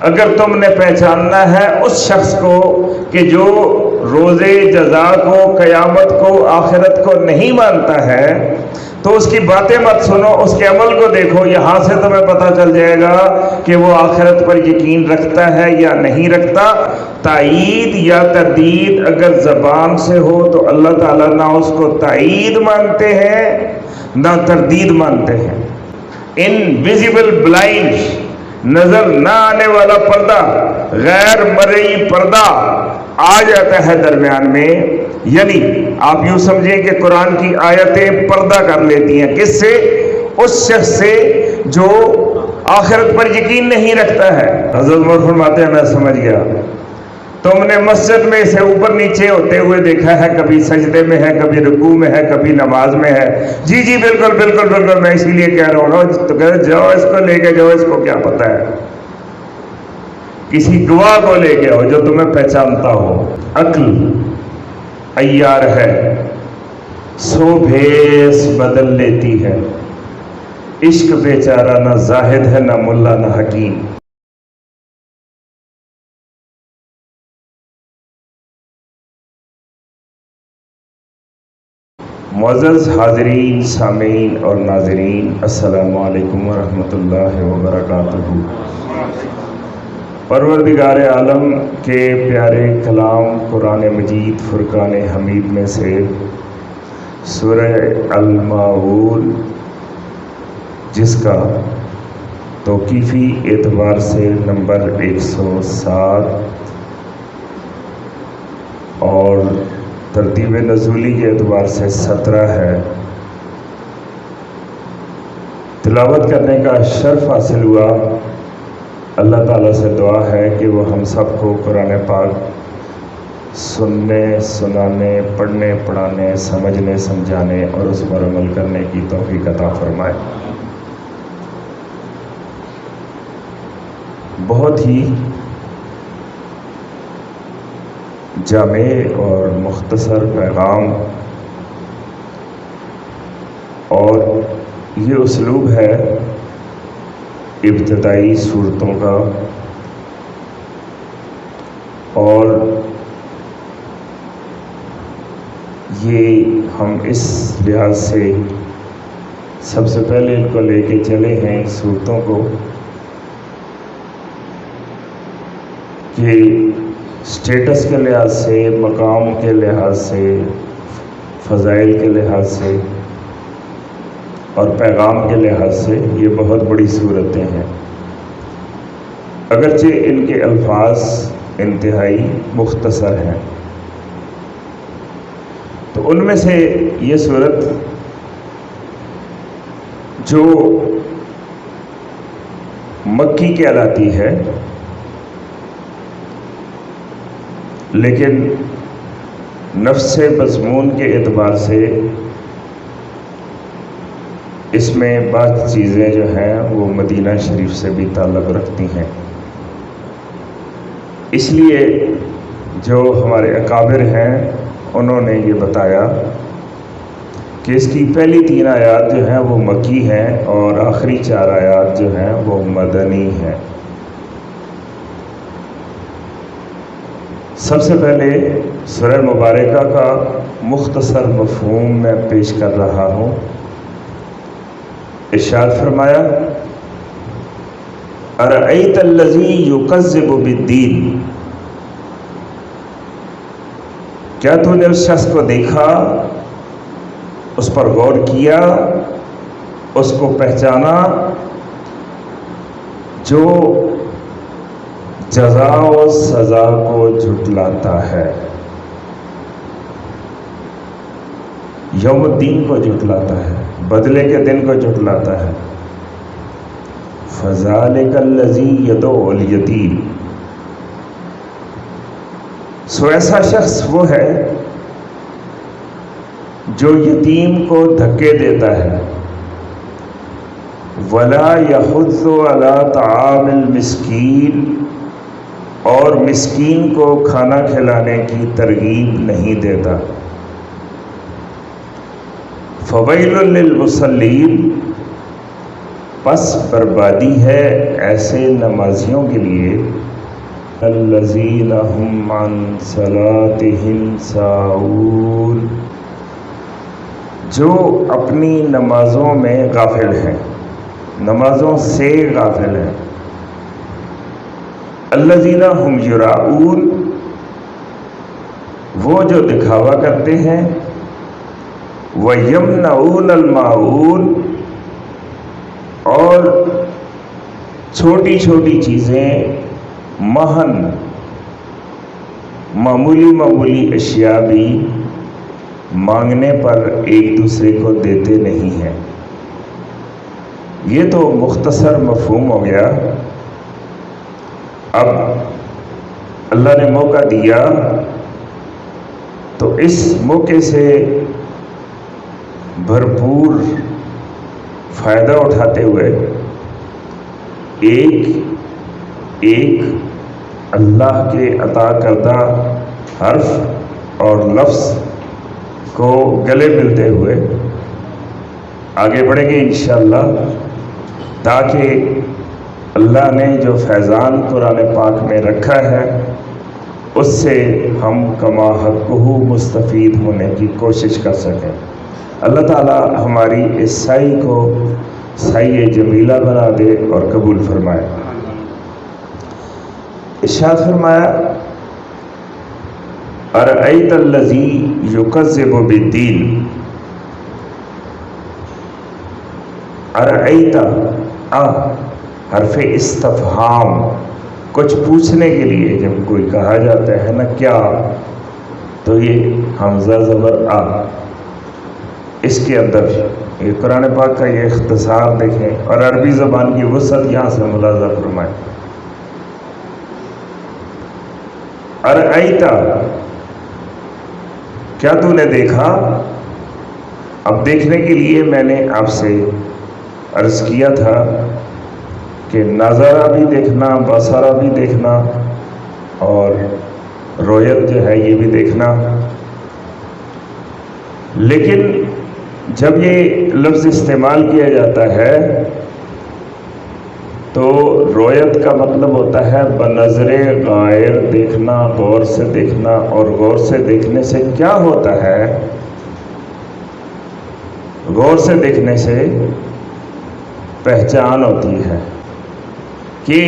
اگر تم نے پہچاننا ہے اس شخص کو کہ جو روزے جزا کو، قیامت کو، آخرت کو نہیں مانتا ہے، تو اس کی باتیں مت سنو، اس کے عمل کو دیکھو۔ یہاں سے تمہیں پتہ چل جائے گا کہ وہ آخرت پر یقین رکھتا ہے یا نہیں رکھتا۔ تائید یا تردید اگر زبان سے ہو تو اللہ تعالیٰ نہ اس کو تائید مانتے ہیں نہ تردید مانتے ہیں۔ انویزیبل بلائنڈ، نظر نہ آنے والا پردہ، غیر مرئی پردہ آ جاتا ہے درمیان میں، یعنی آپ یوں سمجھیں کہ قرآن کی آیتیں پردہ کر لیتی ہیں کس سے؟ اس شخص سے جو آخرت پر یقین نہیں رکھتا ہے۔ حضرت عمر فرماتے ہیں میں سمجھ گیا، تم نے مسجد میں اسے اوپر نیچے ہوتے ہوئے دیکھا ہے، کبھی سجدے میں ہے، کبھی رکوع میں ہے، کبھی نماز میں ہے۔ جی جی بالکل بالکل بالکل، میں اسی لیے کہہ رہا ہوں نا۔ تو کہہ رہے جاؤ اس کو لے کے جاؤ، اس کو کیا پتہ ہے، کسی گواہ کو لے کے آؤ جو تمہیں پہچانتا ہو۔ عقل عیار ہے، سو بھیس بدل لیتی ہے، عشق بیچارہ نہ زاہد ہے نہ ملا نہ حکیم۔ معزز حاضرین، سامعین اور ناظرین، السلام علیکم ورحمۃ اللہ وبرکاتہ۔ پروردگار عالم کے پیارے کلام قرآن مجید فرقان حمید میں سے سورہ الماعون، جس کا توقیفی اعتبار سے نمبر 107 اور ترتیب نزولی کے اعتبار سے 17 ہے، تلاوت کرنے کا شرف حاصل ہوا۔ اللہ تعالیٰ سے دعا ہے کہ وہ ہم سب کو قرآن پاک سننے، سنانے، پڑھنے، پڑھانے، سمجھنے، سمجھانے اور اس پر عمل کرنے کی توفیق عطا فرمائے۔ بہت ہی جامع اور مختصر پیغام، اور یہ اسلوب ہے ابتدائی صورتوں کا، اور یہ ہم اس لحاظ سے سب سے پہلے ان کو لے کے چلے ہیں صورتوں کو کہ اسٹیٹس کے لحاظ سے، مقام کے لحاظ سے، فضائل کے لحاظ سے اور پیغام کے لحاظ سے یہ بہت بڑی صورتیں ہیں، اگرچہ ان کے الفاظ انتہائی مختصر ہیں۔ تو ان میں سے یہ صورت جو مکی کہلاتی ہے، لیکن نفس مضمون کے اعتبار سے اس میں بعض چیزیں جو ہیں وہ مدینہ شریف سے بھی تعلق رکھتی ہیں۔ اس لیے جو ہمارے اکابر ہیں انہوں نے یہ بتایا کہ اس کی پہلی 3 آیات جو ہیں وہ مکی ہیں اور آخری 4 آیات جو ہیں وہ مدنی ہیں۔ سب سے پہلے سورہ مبارکہ کا مختصر مفہوم میں پیش کر رہا ہوں۔ ارشاد فرمایا، ارأیت الذی یکذب بالدین، کیا تو نے اس شخص کو دیکھا، اس پر غور کیا، اس کو پہچانا جو جزا و سزا کو جھٹلاتا ہے، یوم الدین کو جھٹلاتا ہے، بدلے کے دن کو جھٹلاتا ہے۔ فذلک الذی یدعو الیتیم، سو ایسا شخص وہ ہے جو یتیم کو دھکے دیتا ہے۔ ولا یحض علی طعام المسکین، اور مسکین کو کھانا کھلانے کی ترغیب نہیں دیتا۔ فویل للمصلین، پس بربادی ہے ایسے نمازیوں کے لیے الذین هم عن صلاتهم ساہون، جو اپنی نمازوں میں غافل ہیں، نمازوں سے غافل ہیں۔ الذین هم یراؤون، وہ جو دکھاوا کرتے ہیں، وَيَمْنَعُونَ الْمَاعُونَ، اور چھوٹی چھوٹی چیزیں مہن معمولی اشیاء بھی مانگنے پر ایک دوسرے کو دیتے نہیں ہیں۔ یہ تو مختصر مفہوم ہو گیا۔ اب اللہ نے موقع دیا تو اس موقع سے بھرپور فائدہ اٹھاتے ہوئے ایک اللہ کے عطا کردہ حرف اور لفظ کو گلے ملتے ہوئے آگے بڑھیں گے انشاءاللہ، تاکہ اللہ نے جو فیضان قرآن پاک میں رکھا ہے اس سے ہم کما حقہ مستفید ہونے کی کوشش کر سکیں۔ اللہ تعالی ہماری اس سعی کو سعی جمیلہ بنا دے اور قبول فرمائے۔ ارشاد فرمایا ارأیت الذی یکذب بالدین، ارأیت حرف استفہام، کچھ پوچھنے کے لیے جب کوئی کہا جاتا ہے نا کیا، تو یہ حمزہ زبر آ، اس کے اندر یہ قرآن پاک کا یہ اختصار دیکھیں اور عربی زبان کی وسعت یہاں سے ملاحظہ فرمائیں۔ ارأیت، کیا تو نے دیکھا؟ اب دیکھنے کے لیے میں نے آپ سے عرض کیا تھا کہ نظرہ بھی دیکھنا، بصرہ بھی دیکھنا اور رؤیت جو ہے یہ بھی دیکھنا، لیکن جب یہ لفظ استعمال کیا جاتا ہے تو رؤیت کا مطلب ہوتا ہے بنظر غائر دیکھنا، غور سے دیکھنا، اور غور سے دیکھنے سے کیا ہوتا ہے؟ غور سے دیکھنے سے پہچان ہوتی ہے کہ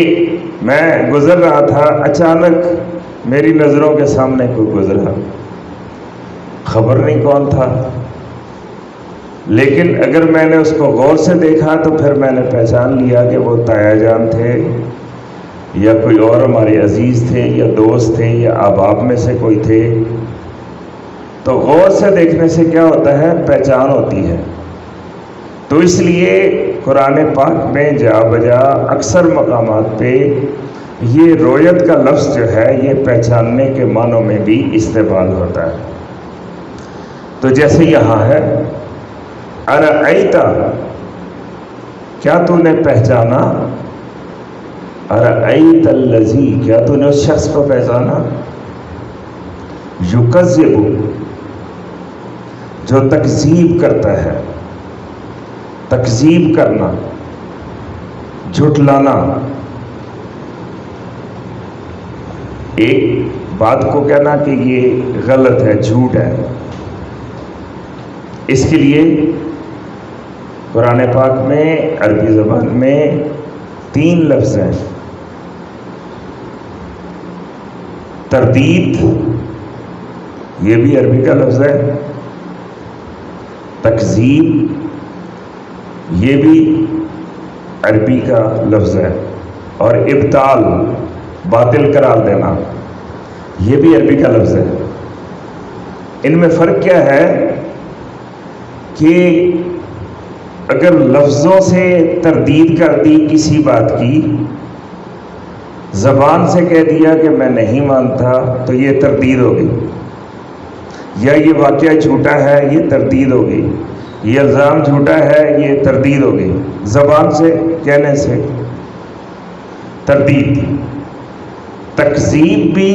میں گزر رہا تھا، اچانک میری نظروں کے سامنے کوئی گزرا، خبر نہیں کون تھا، لیکن اگر میں نے اس کو غور سے دیکھا تو پھر میں نے پہچان لیا کہ وہ تایا جان تھے یا کوئی اور ہمارے عزیز تھے یا دوست تھے یا احباب میں سے کوئی تھے۔ تو غور سے دیکھنے سے کیا ہوتا ہے؟ پہچان ہوتی ہے۔ تو اس لیے قرآن پاک میں جا بجا اکثر مقامات پہ یہ رؤیت کا لفظ جو ہے یہ پہچاننے کے معنوں میں بھی استعمال ہوتا ہے۔ تو جیسے یہاں ہے ارأیت، کیا تو نے پہچانا؟ ارأیت الذی، کیا تو نے اس شخص کو پہچانا؟ یکذب، جو تکذیب کرتا ہے، تکذیب کرنا، جھٹلانا، ایک بات کو کہنا کہ یہ غلط ہے، جھوٹ ہے، اس کے لیے قرآن پاک میں عربی زبان میں 3 لفظ ہیں۔ تردید، یہ بھی عربی کا لفظ ہے۔ تکذیب، یہ بھی عربی کا لفظ ہے۔ اور ابطال، باطل قرار دینا، یہ بھی عربی کا لفظ ہے۔ ان میں فرق کیا ہے کہ اگر لفظوں سے تردید کر دی کسی بات کی، زبان سے کہہ دیا کہ میں نہیں مانتا تو یہ تردید ہوگی، یا یہ واقعہ جھوٹا ہے یہ تردید ہوگی، یہ الزام جھوٹا ہے یہ تردید ہوگی، زبان سے کہنے سے تردید۔ تکذیب بھی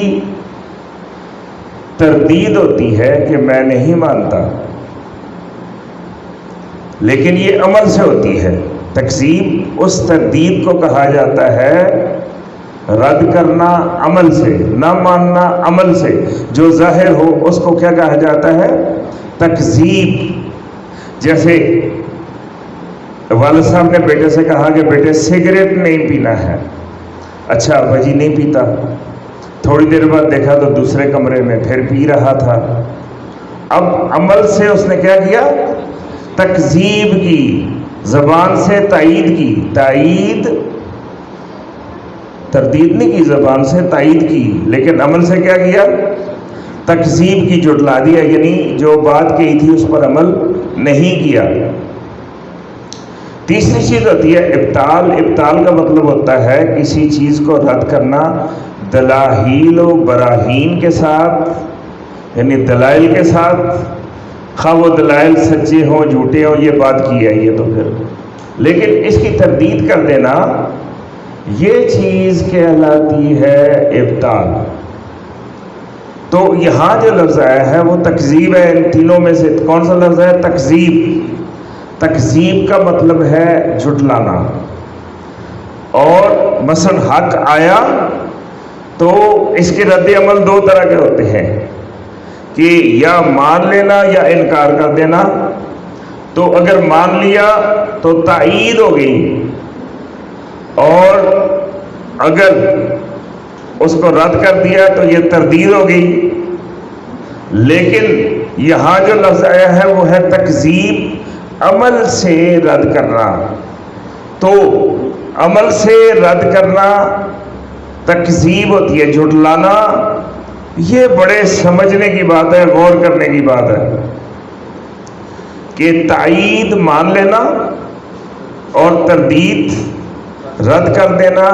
تردید ہوتی ہے کہ میں نہیں مانتا، لیکن یہ عمل سے ہوتی ہے تکذیب اس تردید کو کہا جاتا ہے، رد کرنا عمل سے، نہ ماننا عمل سے، جو ظاہر ہو اس کو کیا کہا جاتا ہے؟ تکذیب۔ جیسے والد صاحب نے بیٹے سے کہا کہ بیٹے سگریٹ نہیں پینا ہے، اچھا ابا جی نہیں پیتا، تھوڑی دیر بعد دیکھا تو دوسرے کمرے میں پھر پی رہا تھا۔ اب عمل سے اس نے کیا کیا؟ تکذیب کی، زبان سے تائید کی، تائید تردید نہیں کی، زبان سے تائید کی، لیکن عمل سے کیا کیا؟ تکذیب کی، جھٹلا دیا، یعنی جو بات کہی تھی اس پر عمل نہیں کیا۔ تیسری چیز ہوتی ہے ابطال۔ ابطال کا مطلب ہوتا ہے کسی چیز کو رد کرنا دلاہیل و براہین کے ساتھ، یعنی دلائل کے ساتھ، خواہ وہ دلائل سچے ہوں جھوٹے ہوں، یہ بات کی ہے یہ تو پھر، لیکن اس کی تردید کر دینا یہ چیز کہلاتی ہے ابطال۔ تو یہاں جو لفظ آیا ہے وہ تکذیب ہے۔ ان تینوں میں سے کون سا لفظ ہے؟ تکذیب۔ تکذیب کا مطلب ہے جھٹلانا، اور مثلا حق آیا تو اس کے رد عمل دو طرح کے ہوتے ہیں کہ یا مان لینا یا انکار کر دینا۔ تو اگر مان لیا تو تائید ہو گئی، اور اگر اس کو رد کر دیا تو یہ تردید ہو گئی۔ لیکن یہاں جو لفظ آیا ہے وہ ہے تکذیب، عمل سے رد کرنا۔ تو عمل سے رد کرنا تکذیب ہوتی ہے، جھٹلانا۔ یہ بڑے سمجھنے کی بات ہے، غور کرنے کی بات ہے کہ تائید مان لینا اور تردید رد کر دینا،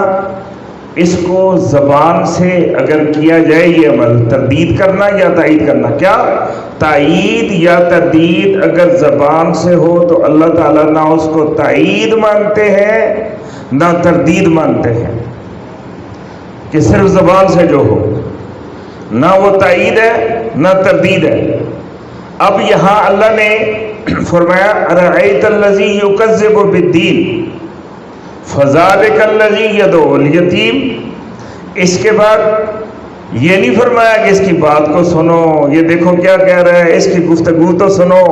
اس کو زبان سے اگر کیا جائے یہ عمل، تردید کرنا یا تائید کرنا، کیا تائید یا تردید اگر زبان سے ہو تو اللہ تعالیٰ نہ اس کو تائید مانتے ہیں نہ تردید مانتے ہیں، کہ صرف زبان سے جو ہو نہ وہ تائید ہے نہ تردید ہے۔ اب یہاں اللہ نے فرمایا ارأیت الذی یکذب بالدین فذلک الذی یدعو الیتیم۔ اس کے بعد یہ نہیں فرمایا کہ اس کی بات کو سنو، یہ دیکھو کیا کہہ رہا ہے، اس کی گفتگو تو سنو۔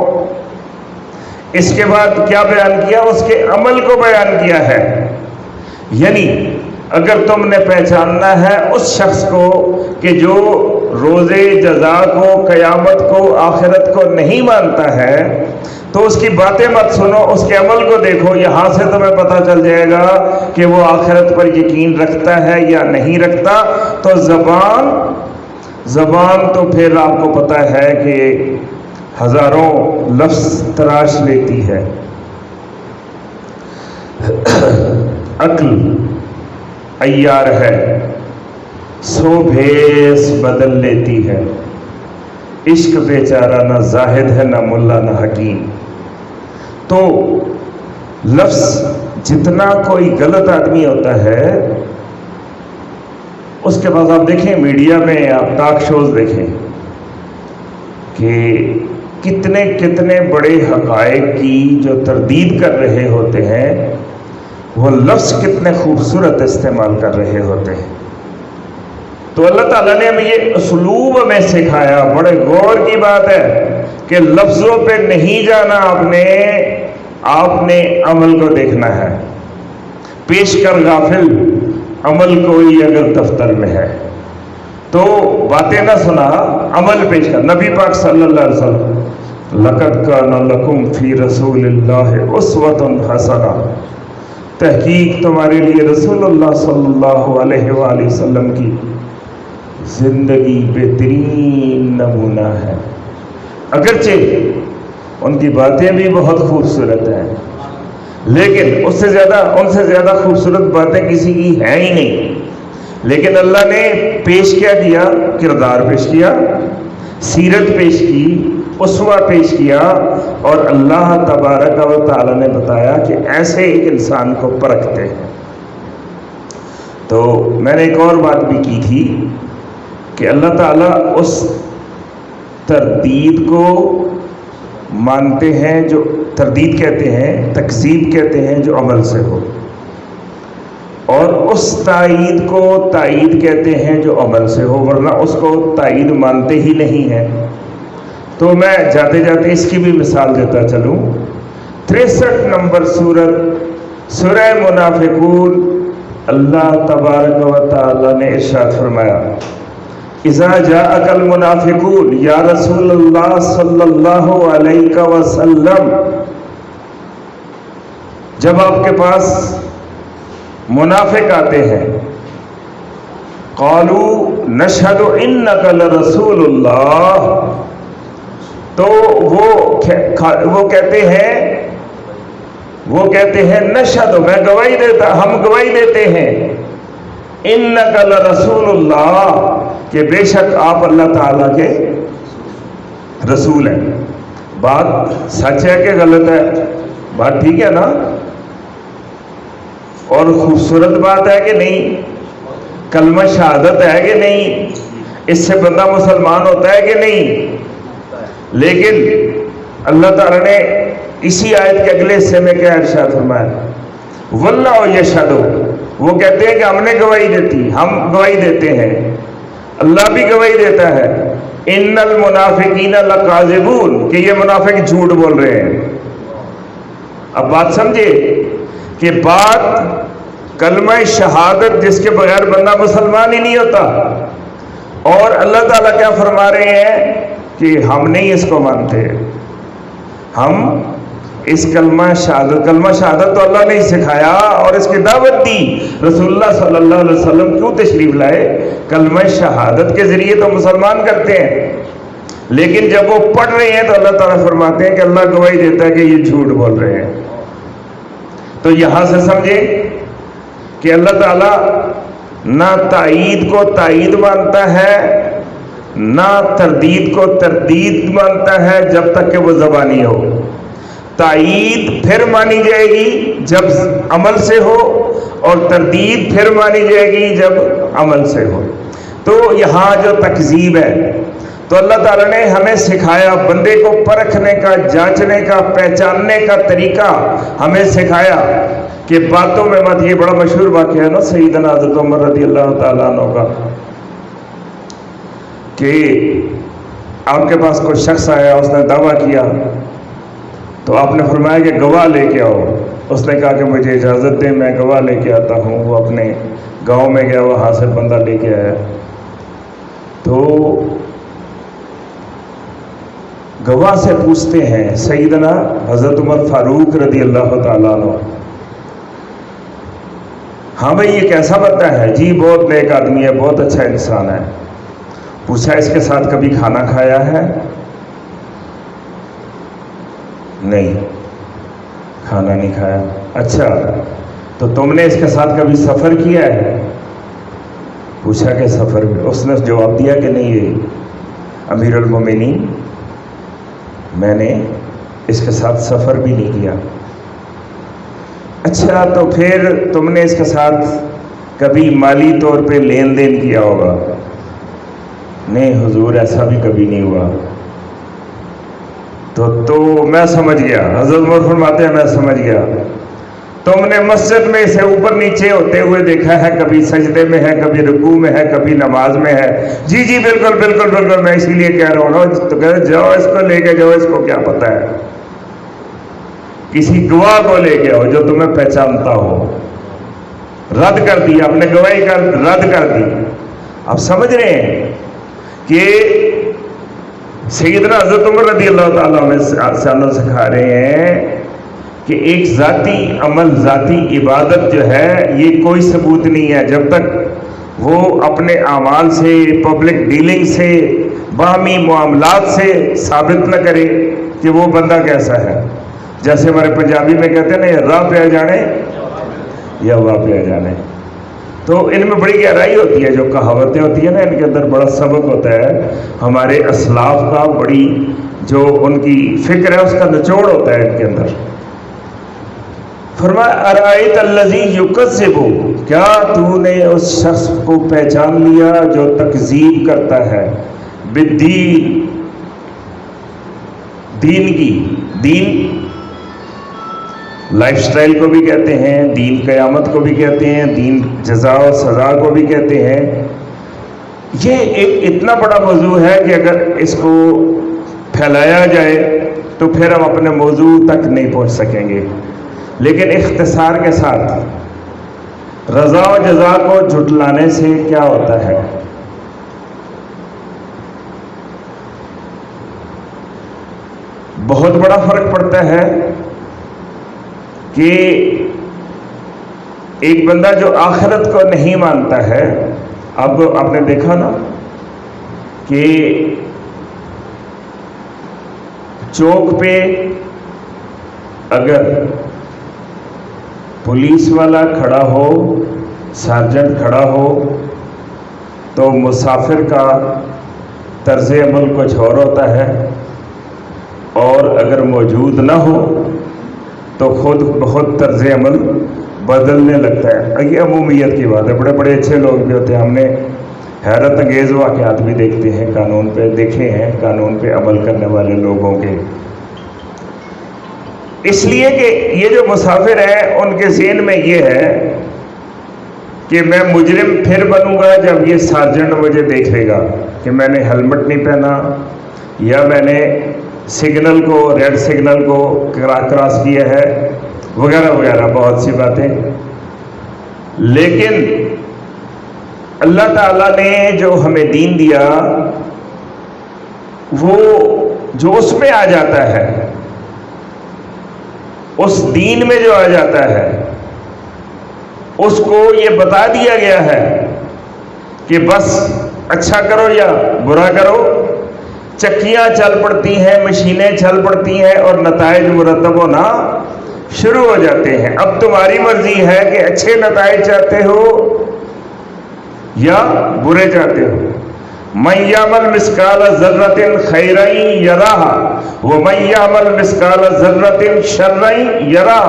اس کے بعد کیا بیان کیا؟ اس کے عمل کو بیان کیا ہے۔ یعنی اگر تم نے پہچاننا ہے اس شخص کو کہ جو روز جزا کو، قیامت کو، آخرت کو نہیں مانتا ہے، تو اس کی باتیں مت سنو، اس کے عمل کو دیکھو۔ یہاں سے تمہیں پتہ چل جائے گا کہ وہ آخرت پر یقین رکھتا ہے یا نہیں رکھتا۔ تو زبان تو پھر آپ کو پتہ ہے کہ ہزاروں لفظ تراش لیتی ہے۔ عقل عیار ہے، سو بھیس بدل لیتی ہے۔ عشق بیچارہ نہ زاہد ہے نہ ملا نہ حکیم۔ تو لفظ جتنا کوئی غلط آدمی ہوتا ہے اس کے بعد آپ دیکھیں میڈیا میں، آپ ٹاک شوز دیکھیں کہ کتنے کتنے بڑے حقائق کی جو تردید کر رہے ہوتے ہیں، وہ لفظ کتنے خوبصورت استعمال کر رہے ہوتے ہیں۔ تو اللہ تعالیٰ نے ہمیں یہ اسلوب ہمیں سکھایا، بڑے غور کی بات ہے کہ لفظوں پہ نہیں جانا، آپ نے عمل کو دیکھنا ہے۔ پیش کر غافل عمل کوئی اگر دفتر میں ہے، تو باتیں نہ سنا، عمل پیش کر۔ نبی پاک صلی اللہ علیہ وسلم لقد کان لکم فی رسول اللہ اسوۃ حسنہ، تحقیق تمہارے لیے رسول اللہ صلی اللہ علیہ وآلہ وسلم کی زندگی بہترین نمونہ ہے۔ اگرچہ ان کی باتیں بھی بہت خوبصورت ہیں، لیکن ان سے زیادہ خوبصورت باتیں کسی کی ہیں ہی نہیں۔ لیکن اللہ نے پیش کیا کردار پیش کیا، سیرت پیش کی، اسوہ پیش کیا، اور اللہ تبارک و تعالی نے بتایا کہ ایسے ایک انسان کو پرکھتے ہیں۔ تو میں نے ایک اور بات بھی کی تھی کہ اللہ تعالیٰ اس تردید کو مانتے ہیں جو تردید کہتے ہیں، تکذیب کہتے ہیں جو عمل سے ہو، اور اس تائید کو تائید کہتے ہیں جو عمل سے ہو، ورنہ اس کو تائید مانتے ہی نہیں ہیں۔ تو میں جاتے جاتے اس کی بھی مثال دیتا چلوں۔ 63 نمبر سورہ منافقون، اللہ تبارک و تعالی نے ارشاد فرمایا، اذا جاءک المنافقون، یا رسول اللہ صلی اللہ علیہ وسلم، جب آپ کے پاس منافق آتے ہیں، قالوا نشہد انک لرسول اللہ، تو وہ کہتے ہیں نشہد، میں گواہی دیتا، ہم گواہی دیتے ہیں، انک لرسول اللہ، کہ بے شک آپ اللہ تعالیٰ کے رسول ہیں۔ بات سچ ہے کہ غلط ہے؟ بات ٹھیک ہے نا؟ اور خوبصورت بات ہے کہ نہیں؟ کلمہ شہادت ہے کہ نہیں؟ اس سے بندہ مسلمان ہوتا ہے کہ نہیں؟ لیکن اللہ تعالیٰ نے اسی آیت کے اگلے حصے میں کیا ارشاد فرمایا؟ واللہ یشہد، وہ کہتے ہیں کہ ہم نے گواہی دیتی، ہم گواہی دیتے ہیں، اللہ بھی گواہی دیتا ہے، ان المنافقین لکاذبون، کہ یہ منافق جھوٹ بول رہے ہیں۔ اب بات سمجھے کہ بات کلمہ شہادت جس کے بغیر بندہ مسلمان ہی نہیں ہوتا، اور اللہ تعالیٰ کیا فرما رہے ہیں کہ ہم نہیں اس کو مانتے، ہم اس کلمہ شہادت تو اللہ نے سکھایا اور اس کی دعوت دی، رسول اللہ صلی اللہ علیہ وسلم کیوں تشریف لائے؟ کلمہ شہادت کے ذریعے تو مسلمان کرتے ہیں، لیکن جب وہ پڑھ رہے ہیں تو اللہ تعالیٰ فرماتے ہیں کہ اللہ گواہی دیتا ہے کہ یہ جھوٹ بول رہے ہیں۔ تو یہاں سے سمجھے کہ اللہ تعالیٰ نہ تائید کو تائید مانتا ہے، نہ تردید کو تردید مانتا ہے جب تک کہ وہ زبانی ہو۔ تائید پھر مانی جائے گی جب عمل سے ہو، اور تردید پھر مانی جائے گی جب عمل سے ہو۔ تو یہاں جو تکذیب ہے، تو اللہ تعالیٰ نے ہمیں سکھایا، بندے کو پرکھنے کا، جانچنے کا، پہچاننے کا طریقہ ہمیں سکھایا کہ باتوں میں مت۔ یہ بڑا مشہور واقعہ ہے نا سیدنا حضرت عمر رضی اللہ تعالیٰ عنہ کا، کہ آپ کے پاس کوئی شخص آیا، اس نے دعویٰ کیا، تو آپ نے فرمایا کہ گواہ لے کے آؤ۔ اس نے کہا کہ مجھے اجازت دیں، میں گواہ لے کے آتا ہوں۔ وہ اپنے گاؤں میں گیا، وہاں سے بندہ لے کے آیا، تو گواہ سے پوچھتے ہیں سیدنا حضرت عمر فاروق رضی اللہ تعالیٰ عنہ، ہاں بھائی یہ کیسا بندہ ہے؟ جی بہت نیک آدمی ہے، بہت اچھا انسان ہے۔ پوچھا اس کے ساتھ کبھی کھانا کھایا ہے؟ نہیں، کھانا نہیں کھایا۔ اچھا، تو تم نے اس کے ساتھ کبھی سفر کیا ہے؟ پوچھا کہ سفر میں؟ اس نے جواب دیا کہ نہیں، یہ امیر المومنین، میں نے اس کے ساتھ سفر بھی نہیں کیا۔ اچھا، تو پھر تم نے اس کے ساتھ کبھی مالی طور پہ لین دین کیا ہوگا؟ نہیں حضور، ایسا بھی کبھی نہیں ہوا۔ تو میں سمجھ گیا، حضرت عمر فرماتے ہیں میں سمجھ گیا، تم نے مسجد میں اسے اوپر نیچے ہوتے ہوئے دیکھا ہے، کبھی سجدے میں ہے، کبھی رکوع میں ہے، کبھی نماز میں ہے۔ جی جی بالکل بالکل بالکل، میں اسی لیے کہہ رہا ہوں نا۔ تو کہتے جاؤ اس کو لے کے جاؤ، اس کو کیا پتہ ہے، کسی گواہ کو لے کے آؤ جو تمہیں پہچانتا ہو۔ رد کر دیا، اپنے گواہی کا رد کر دی۔ آپ سمجھ رہے ہیں کہ سیدنا حضرت عمر رضی اللہ تعالیٰ عنہ سکھا رہے ہیں کہ ایک ذاتی عمل، ذاتی عبادت جو ہے، یہ کوئی ثبوت نہیں ہے جب تک وہ اپنے اعمال سے، پبلک ڈیلنگ سے، باہمی معاملات سے ثابت نہ کرے کہ وہ بندہ کیسا ہے۔ جیسے ہمارے پنجابی میں کہتے ہیں نا، یہ راہ پہ آ جانے یا واہ پہ آ جانے۔ تو ان میں بڑی گہرائی ہوتی ہے، جو کہاوتیں ہوتی ہیں نا، ان کے اندر بڑا سبق ہوتا ہے ہمارے اسلاف کا، بڑی جو ان کی فکر ہے اس کا نچوڑ ہوتا ہے ان کے اندر۔ فرمایا ارائیت الذی یکذب، کیا تو نے اس شخص کو پہچان لیا جو تکذیب کرتا ہے، بالدین، دین کی، دین لائف سٹائل کو بھی کہتے ہیں، دین قیامت کو بھی کہتے ہیں، دین جزا و سزا کو بھی کہتے ہیں۔ یہ ایک اتنا بڑا موضوع ہے کہ اگر اس کو پھیلایا جائے تو پھر ہم اپنے موضوع تک نہیں پہنچ سکیں گے، لیکن اختصار کے ساتھ رضا و جزا کو جھٹلانے سے کیا ہوتا ہے؟ بہت بڑا فرق پڑتا ہے کہ ایک بندہ جو آخرت کو نہیں مانتا ہے، اب آپ نے دیکھا نا کہ چوک پہ اگر پولیس والا کھڑا ہو، سارجنٹ کھڑا ہو، تو مسافر کا طرز عمل کچھ اور ہوتا ہے، اور اگر موجود نہ ہو تو خود بہت طرز عمل بدلنے لگتا ہے۔ یہ عمومیت کی بات ہے، بڑے بڑے اچھے لوگ بھی ہوتے ہیں، ہم نے حیرت انگیز واقعات بھی دیکھتے ہیں، قانون پہ دیکھے ہیں، قانون پہ عمل کرنے والے لوگوں کے۔ اس لیے کہ یہ جو مسافر ہیں ان کے ذہن میں یہ ہے کہ میں مجرم پھر بنوں گا جب یہ سارجنٹ مجھے دیکھے گا کہ میں نے ہیلمٹ نہیں پہنا، یا میں نے سگنل کو، ریڈ سگنل کو کراس کیا ہے، وغیرہ وغیرہ بہت سی باتیں۔ لیکن اللہ تعالیٰ نے جو ہمیں دین دیا، وہ جو اس میں آ جاتا ہے، اس دین میں جو آ جاتا ہے، اس کو یہ بتا دیا گیا ہے کہ بس اچھا کرو یا برا کرو، چکیاں چل پڑتی ہیں، مشینیں چل پڑتی ہیں، اور نتائج مرتب ہونا شروع ہو جاتے ہیں۔ اب تمہاری مرضی ہے کہ اچھے نتائج چاہتے ہو یا برے چاہتے ہو۔ من یعمل مثقال ذرۃ خیرا یرہ ومن یعمل مثقال ذرۃ شرا یرہ،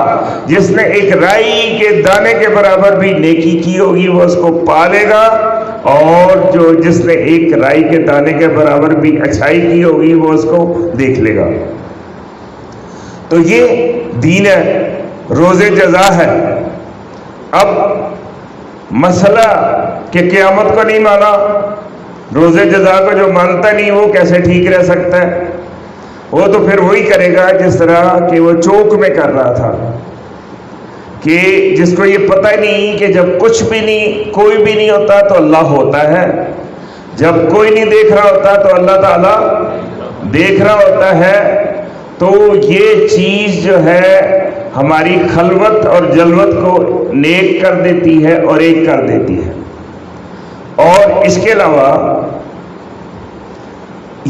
جس نے ایک رائی کے دانے کے برابر بھی نیکی کی ہوگی وہ اس کو پالے گا، اور جس نے ایک رائی کے دانے کے برابر بھی اچھائی کی ہوگی وہ اس کو دیکھ لے گا۔ تو یہ دین ہے، روز جزا ہے۔ اب مسئلہ کہ قیامت کو نہیں مانا، روز جزا کو جو مانتا نہیں وہ کیسے ٹھیک رہ سکتا ہے؟ وہ تو پھر وہی کرے گا جس طرح کہ وہ چوک میں کر رہا تھا، کہ جس کو یہ پتہ نہیں کہ جب کچھ بھی نہیں، کوئی بھی نہیں ہوتا تو اللہ ہوتا ہے، جب کوئی نہیں دیکھ رہا ہوتا تو اللہ تعالیٰ دیکھ رہا ہوتا ہے۔ تو یہ چیز جو ہے ہماری خلوت اور جلوت کو نیک کر دیتی ہے اور ایک کر دیتی ہے۔ اور اس کے علاوہ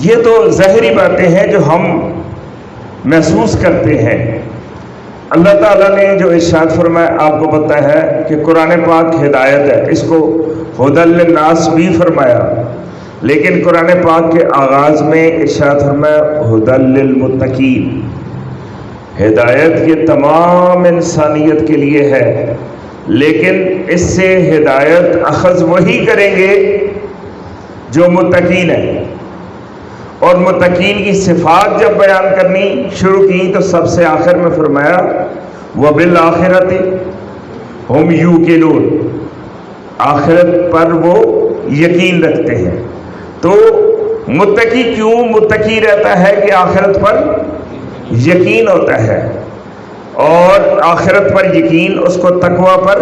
یہ تو ظاہری باتیں ہیں جو ہم محسوس کرتے ہیں۔ اللہ تعالیٰ نے جو ارشاد فرمایا، آپ کو پتہ ہے کہ قرآن پاک ہدایت ہے، اس کو ھدی للناس بھی فرمایا، لیکن قرآن پاک کے آغاز میں ارشاد فرمایا ھدی للمتقین، ہدایت یہ تمام انسانیت کے لیے ہے، لیکن اس سے ہدایت اخذ وہی کریں گے جو متقین ہیں۔ اور متقین کی صفات جب بیان کرنی شروع کی تو سب سے آخر میں فرمایا وَبِالْآخِرَةِ هُمْ يُوقِنُونَ، آخرت پر وہ یقین رکھتے ہیں۔ تو متقی کیوں متقی رہتا ہے؟ کہ آخرت پر یقین ہوتا ہے، اور آخرت پر یقین اس کو تقوی پر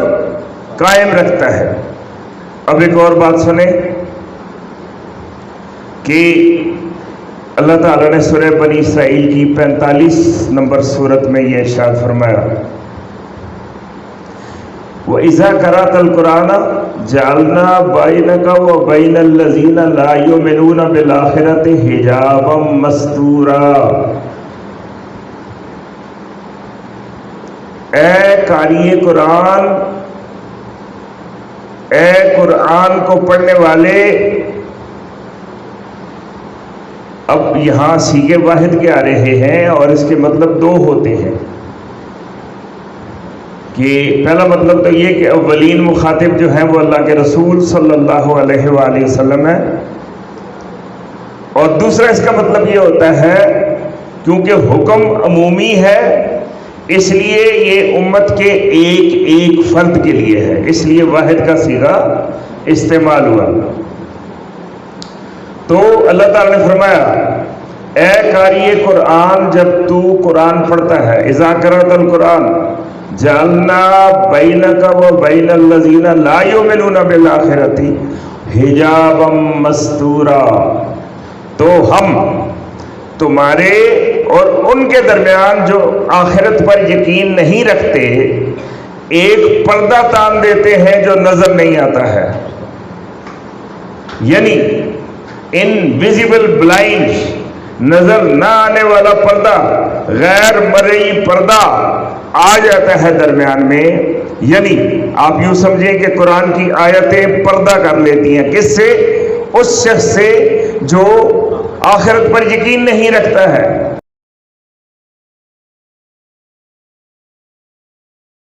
قائم رکھتا ہے۔ اب ایک اور بات سنیں کہ اللہ تعالیٰ نے سورہ بنی اسرائیل کی 45 نمبر سورت میں یہ ارشاد فرمایا وَإِذَا قَرَأْتَ الْقُرْآنَ جَعَلْنَا بَيْنَكَ وَبَيْنَ الَّذِينَ لَا يُؤْمِنُونَ بِالْآخِرَةِ حِجَابًا مَسْتُورًا۔ اے قاری قرآن، اے قرآن کو پڑھنے والے، اب یہاں صیغے واحد کے آ رہے ہیں اور اس کے مطلب دو ہوتے ہیں، کہ پہلا مطلب تو یہ کہ اولین مخاطب جو ہیں وہ اللہ کے رسول صلی اللہ علیہ وآلہ وسلم ہے، اور دوسرا اس کا مطلب یہ ہوتا ہے کیونکہ حکم عمومی ہے، اس لیے یہ امت کے ایک ایک فرد کے لیے ہے، اس لیے واحد کا صیغہ استعمال ہوا۔ تو اللہ تعالیٰ نے فرمایا اے قاری قرآن، جب تو قرآن پڑھتا ہے، اذا قرأت القرآن جعلنا بینک و بین الذین لا یؤمنون بالآخرۃ حجابا مستورا، تو ہم تمہارے اور ان کے درمیان جو آخرت پر یقین نہیں رکھتے ایک پردہ تان دیتے ہیں جو نظر نہیں آتا ہے، یعنی انویزیبل بلائنڈ، نظر نہ آنے والا پردہ، غیر مرئی پردہ آ جاتا ہے درمیان میں۔ یعنی آپ یوں سمجھیں کہ قرآن کی آیتیں پردہ کر لیتی ہیں، کس سے؟ اس شخص سے جو آخرت پر یقین نہیں رکھتا ہے۔